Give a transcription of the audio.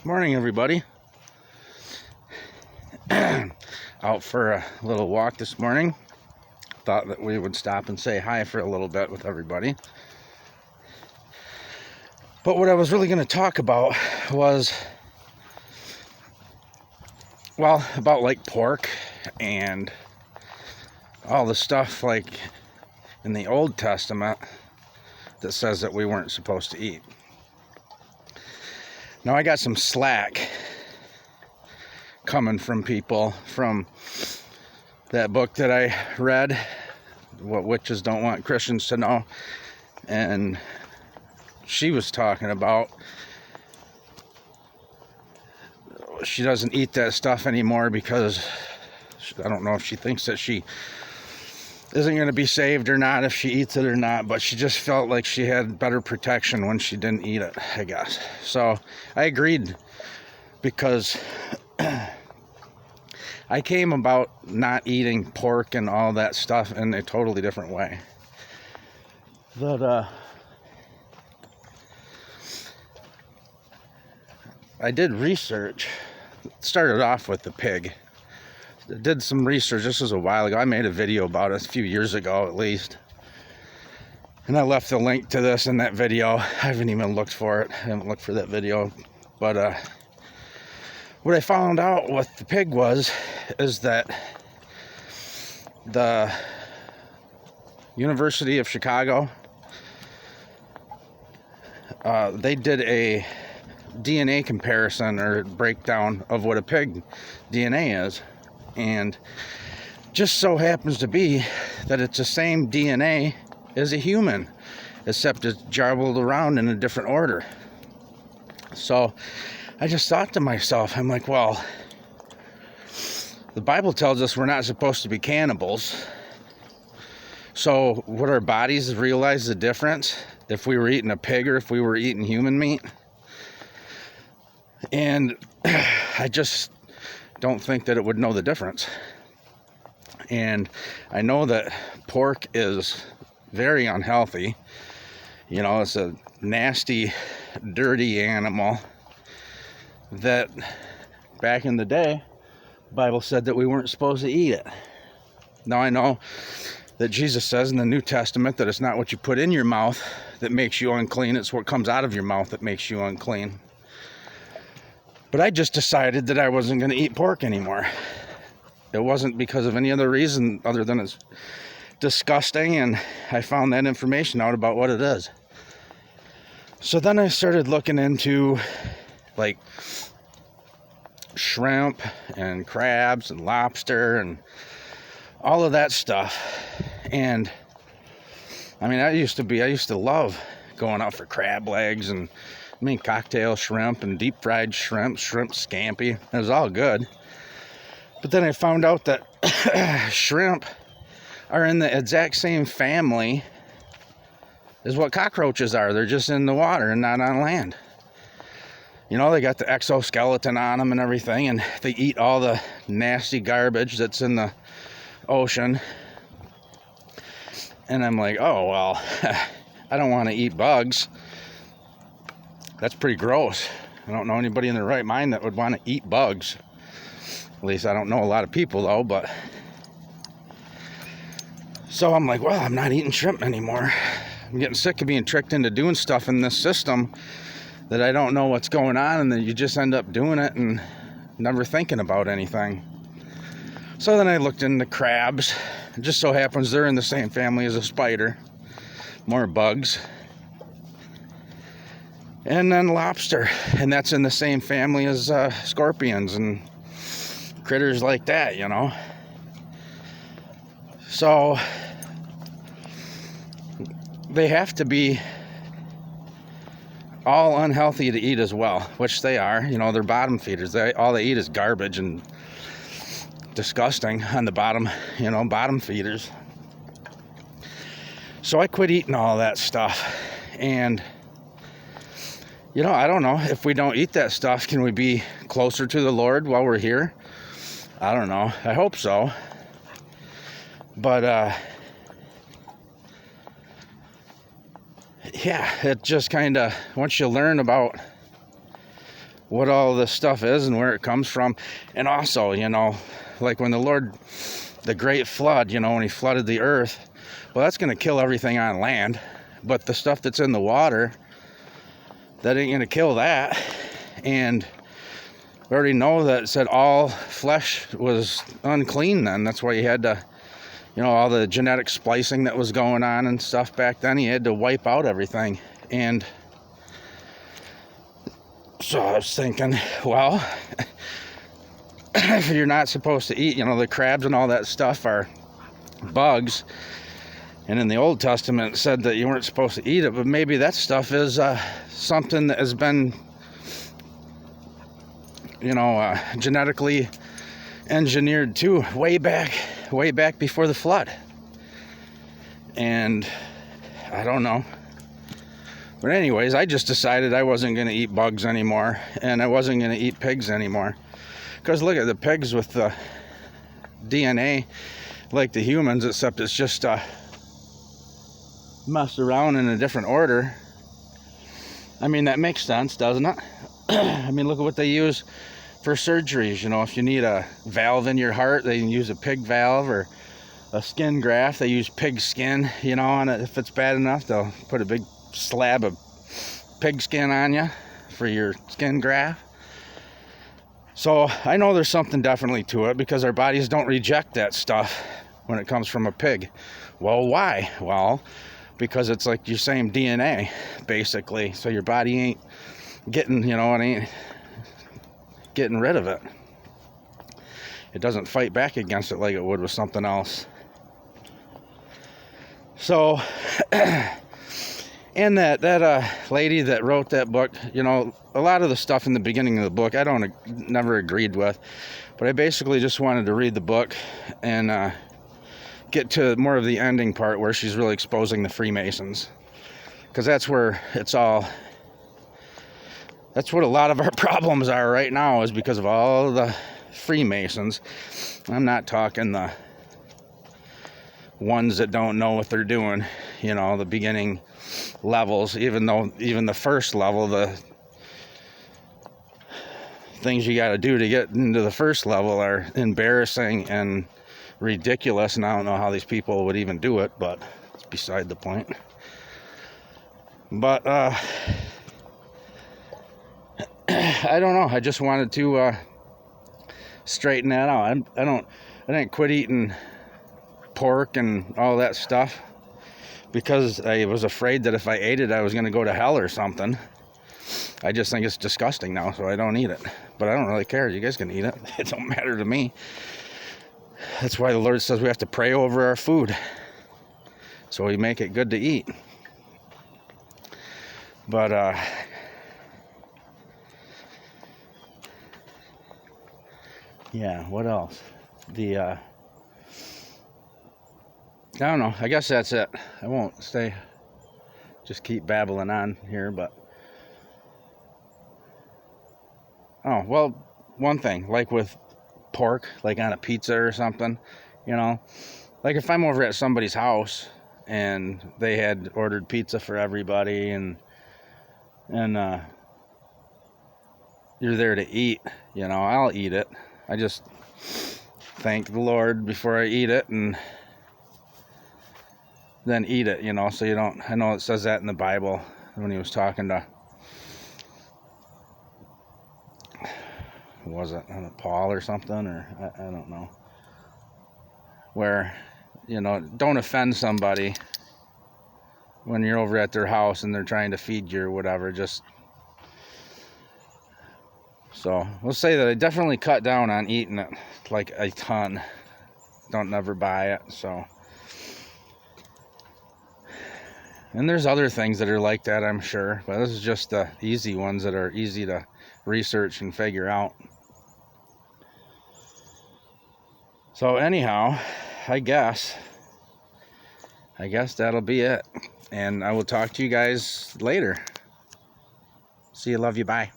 Morning, everybody. Out for a little walk this morning. Thought that we would stop and say hi for a little bit with everybody. But what I was really going to talk about was, well, about like pork and all the stuff like in the Old Testament that says that we weren't supposed to eat. Now, I got some slack coming from people from that book that I read, What Witches Don't Want Christians to Know, and she was talking about she doesn't eat that stuff anymore because I don't know if she thinks that she isn't going to be saved or not if she eats it or not, but she just felt like she had better protection when she didn't eat it, I guess. So I agreed, because I came about not eating pork and all that stuff in a totally different way. That I did research. Started off with the pig. Did some research. This was a while ago. I made a video about it a few years ago at least. And I left the link to this in that video. I haven't even looked for it. I haven't looked for that video. But what I found out with the pig is that the University of Chicago, they did a DNA comparison or breakdown of what a pig DNA is. And just so happens to be that it's the same DNA as a human, except it's jumbled around in a different order. So I just thought to myself, I'm like, well, the Bible tells us we're not supposed to be cannibals. So would our bodies realize the difference if we were eating a pig or if we were eating human meat? And I just don't think that it would know the difference. And I know that pork is very unhealthy. You know, it's a nasty, dirty animal that back in the day, the Bible said that we weren't supposed to eat it. Now I know that Jesus says in the New Testament that it's not what you put in your mouth that makes you unclean, it's what comes out of your mouth that makes you unclean. But I just decided that I wasn't going to eat pork anymore. It wasn't because of any other reason other than it's disgusting, and I found that information out about what it is. So then I started looking into like shrimp and crabs and lobster and all of that stuff. And I mean, I used to love going out for crab legs and cocktail shrimp and deep fried shrimp scampi. It was all good. But then I found out that shrimp are in the exact same family as what cockroaches are. They're just in the water and not on land. You know, they got the exoskeleton on them and everything, and they eat all the nasty garbage that's in the ocean. And I'm like, oh, well, I don't want to eat bugs. That's pretty gross. I don't know anybody in their right mind that would want to eat bugs. At least I don't know a lot of people though, but so I'm like, well, I'm not eating shrimp anymore. I'm getting sick of being tricked into doing stuff in this system that I don't know what's going on, and then you just end up doing it and never thinking about anything. So then I looked into crabs. It just so happens they're in the same family as a spider. More bugs. And then lobster, and that's in the same family as scorpions and critters like that, you know. So they have to be all unhealthy to eat as well, which they are. You know, they're bottom feeders. All they eat is garbage and disgusting on the bottom, you know, bottom feeders. So I quit eating all that stuff. And you know, I don't know, if we don't eat that stuff, can we be closer to the Lord while we're here? I don't know. I hope so. But yeah, it just kind of, once you learn about what all this stuff is and where it comes from. And also, you know, like when the great flood, you know, when he flooded the earth, well, that's going to kill everything on land. But the stuff that's in the water, that ain't going to kill that. And we already know that it said all flesh was unclean then. That's why he had to, you know, all the genetic splicing that was going on and stuff back then, he had to wipe out everything. And so I was thinking, well, if you're not supposed to eat, you know, the crabs and all that stuff are bugs. And in the Old Testament, it said that you weren't supposed to eat it, but maybe that stuff is something that has been, you know, genetically engineered too, way back before the flood. And I don't know. But anyways, I just decided I wasn't going to eat bugs anymore, and I wasn't going to eat pigs anymore. Because look at the pigs with the DNA like the humans, except it's just messed around in a different order. I mean, that makes sense, doesn't it? I mean, look at what they use for surgeries. You know, if you need a valve in your heart, they can use a pig valve, or a skin graft, they use pig skin, you know, and if it's bad enough, they'll put a big slab of pig skin on you for your skin graft. So I know there's something definitely to it, because our bodies don't reject that stuff when it comes from a pig. Well, why? Well, because it's like your same DNA, basically. So your body ain't getting, you know, it ain't getting rid of it. It doesn't fight back against it like it would with something else. So, and that lady that wrote that book, you know, a lot of the stuff in the beginning of the book I never agreed with, but I basically just wanted to read the book and get to more of the ending part where she's really exposing the Freemasons, because that's where it's all. That's what a lot of our problems are right now, is because of all the Freemasons. I'm not talking the ones that don't know what they're doing, you know, the beginning levels, even the first level, the things you got to do to get into the first level are embarrassing and ridiculous, and I don't know how these people would even do it, but it's beside the point. But I don't know, I just wanted to straighten that out. I didn't quit eating pork and all that stuff because I was afraid that if I ate it I was going to go to hell or something. I just think it's disgusting now, so I don't eat it. But I don't really care. You guys can eat it. It don't matter to me. That's why the Lord says we have to pray over our food, so we make it good to eat. But yeah, what else? I don't know. I guess that's it. I won't just keep babbling on here, but oh, well, one thing, like with pork, like on a pizza or something, you know, like if I'm over at somebody's house and they had ordered pizza for everybody and you're there to eat, you know, I'll eat it. I just thank the Lord before I eat it and then eat it, you know, so you don't, I know it says that in the Bible when he was talking to, was it Paul or something, or I don't know, where, you know, don't offend somebody when you're over at their house and they're trying to feed you or whatever. Just so we'll say that I definitely cut down on eating it like a ton. Don't never buy it. So, and there's other things that are like that, I'm sure, but this is just the easy ones that are easy to research and figure out. So anyhow, I guess that'll be it. And I will talk to you guys later. See you, love you, bye.